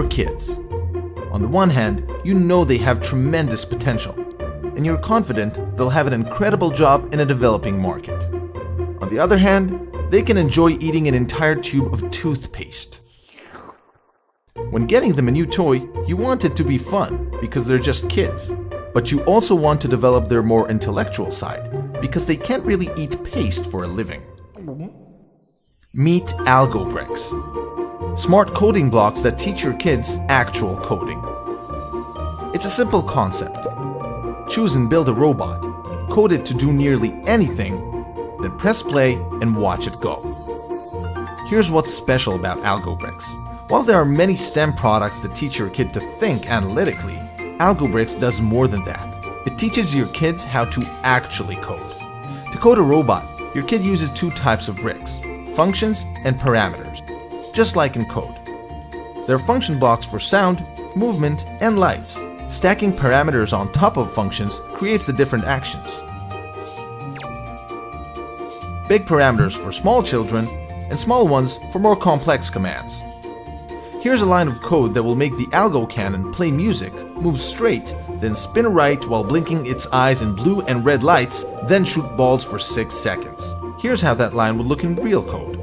your kids. On the one hand, you know they have tremendous potential, and you're confident they'll have an incredible job in a developing market. On the other hand, they can enjoy eating an entire tube of toothpaste. When getting them a new toy, you want it to be fun because they're just kids. But you also want to develop their more intellectual side because they can't really eat paste for a living. Meet Algobrix. Smart coding blocks that teach your kids actual coding. It's a simple concept. Choose and build a robot, code it to do nearly anything, then press play and watch it go. Here's what's special about Algobrix. While there are many STEM products that teach your kid to think analytically, Algobrix does more than that. It teaches your kids how to actually code. To code a robot, your kid uses two types of bricks, functions and parameters, just like in code. There are function blocks for sound, movement, and lights. Stacking parameters on top of functions creates the different actions. Big parameters for small children, and small ones for more complex commands. Here's a line of code that will make the Algo cannon play music, move straight, then spin right while blinking its eyes in blue and red lights, then shoot balls for 6 seconds. Here's how that line would look in real code.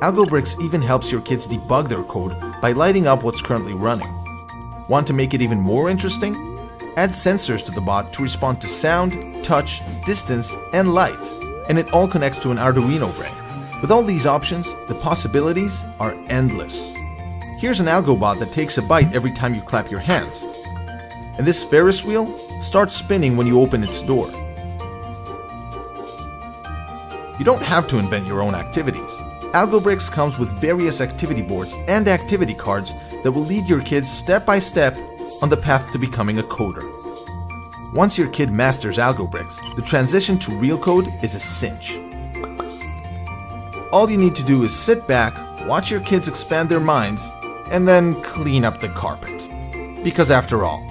Algobrix even helps your kids debug their code by lighting up what's currently running. Want to make it even more interesting? Add sensors to the bot to respond to sound, touch, distance, and light, and it all connects to an Arduino brain. With all these options, the possibilities are endless. Here's an Algobot that takes a bite every time you clap your hands. And this Ferris wheel starts spinning when you open its door. You don't have to invent your own activities. Algobrix comes with various activity boards and activity cards that will lead your kids step by step on the path to becoming a coder. Once your kid masters Algobrix, the transition to real code is a cinch. All you need to do is sit back, watch your kids expand their minds, and then clean up the carpet. Because after all,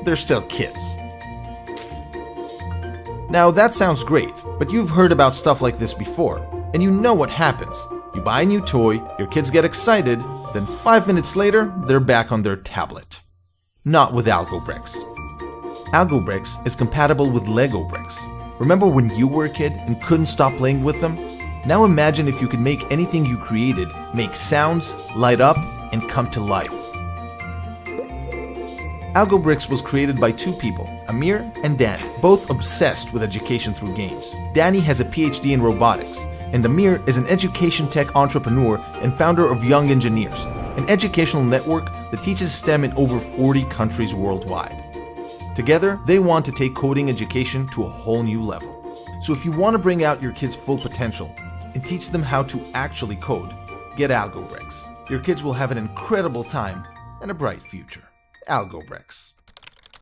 they're still kids. Now that sounds great, but you've heard about stuff like this before, and you know what happens. You buy a new toy, your kids get excited, then 5 minutes later, they're back on their tablet. Not with Algobrix. Algobrix is compatible with Lego bricks. Remember when you were a kid and couldn't stop playing with them? Now imagine if you could make anything you created make sounds, light up, and come to life. Algobrix was created by two people, Amir and Danny, both obsessed with education through games. Danny has a PhD in robotics, and Amir is an education tech entrepreneur and founder of Young Engineers, an educational network that teaches STEM in over 40 countries worldwide. Together, they want to take coding education to a whole new level. So if you want to bring out your kids' full potential and teach them how to actually code, get Algobrix. Your kids will have an incredible time and a bright future. Algobrix.